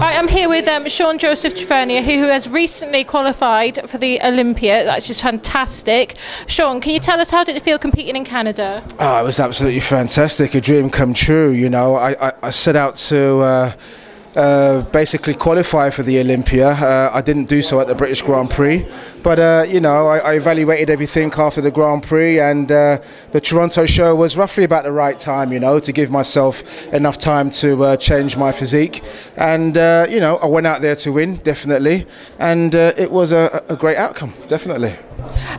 Right, I'm here with Shaun Joseph Tavernier, who has recently qualified for the Olympia. That's just fantastic. Shaun, can you tell us, how did it feel competing in Canada? Oh, it was absolutely fantastic. A dream come true. You know, I set out to basically qualify for the Olympia. I didn't do so at the British Grand Prix, but you know, I evaluated everything after the Grand Prix, and the Toronto show was roughly about the right time, you know, to give myself enough time to change my physique. And you know, I went out there to win, definitely, and it was a great outcome, definitely.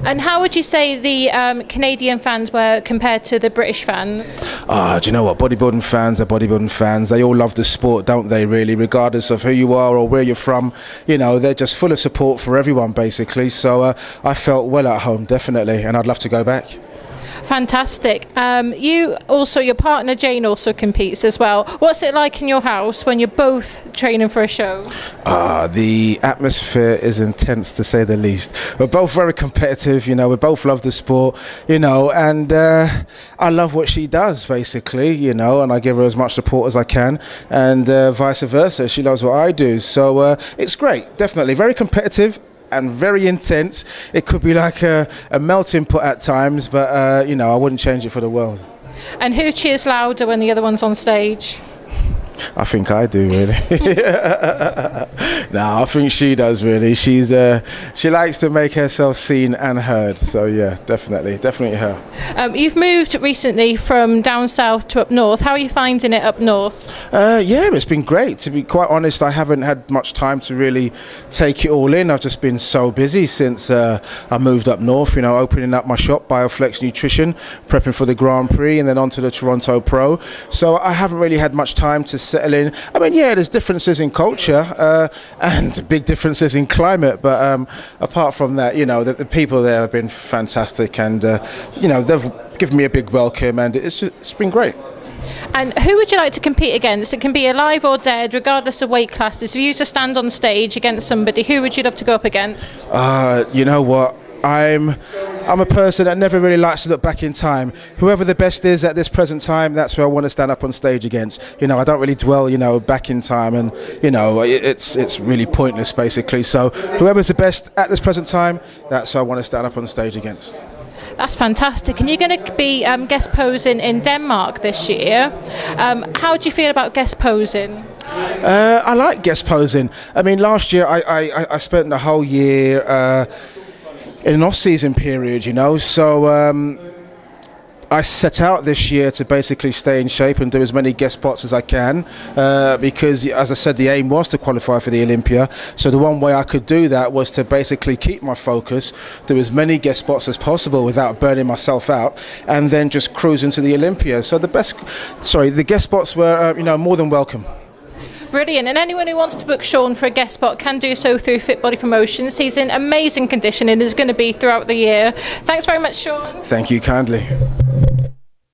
And how would you say the Canadian fans were compared to the British fans? Do you know what? Bodybuilding fans are bodybuilding fans. They all love the sport, don't they, really? Regardless of who you are or where you're from, you know, they're just full of support for everyone, basically. So I felt well at home, definitely, and I'd love to go back. Fantastic. Your partner Jane also competes as well. What's it like in your house when you're both training for a show? The atmosphere is intense, to say the least. We're both very competitive, you know, we both love the sport, you know, and I love what she does, basically, you know, and I give her as much support as I can, and vice versa. She loves what I do. So it's great, definitely. Very competitive and very intense. It could be like a melting pot at times, but you know, I wouldn't change it for the world. And who cheers louder when the other one's on stage? I think I do, really. No, I think she does, really. She likes to make herself seen and heard. So yeah, definitely her. You've moved recently from down south to up north. How are you finding it up north? Yeah, it's been great. To be quite honest, I haven't had much time to really take it all in. I've just been so busy since I moved up north, you know, opening up my shop, BioFlex Nutrition, prepping for the Grand Prix, and then on to the Toronto Pro. So I haven't really had much time to settle in. I mean, yeah, there's differences in culture and big differences in climate, but apart from that, you know, the people there have been fantastic, and you know, they've given me a big welcome, and it's been great. And who would you like to compete against? It can be alive or dead, regardless of weight classes. If you used to stand on stage against somebody, who would you love to go up against? You know what? I'm a person that never really likes to look back in time. Whoever the best is at this present time, that's who I want to stand up on stage against. You know, I don't really dwell, you know, back in time, and you know, it's really pointless, basically. So whoever's the best at this present time, that's who I want to stand up on stage against. That's fantastic. And you're going to be guest posing in Denmark this year. How do you feel about guest posing? I like guest posing. I mean, last year I spent the whole year in an off-season period, you know, so I set out this year to basically stay in shape and do as many guest spots as I can, because, as I said, the aim was to qualify for the Olympia. So the one way I could do that was to basically keep my focus, do as many guest spots as possible without burning myself out, and then just cruise into the Olympia. So the guest spots were, you know, more than welcome. Brilliant. And anyone who wants to book Shaun for a guest spot can do so through Fit Body Promotions. He's in amazing condition and is going to be throughout the year. Thanks very much, Shaun. Thank you kindly.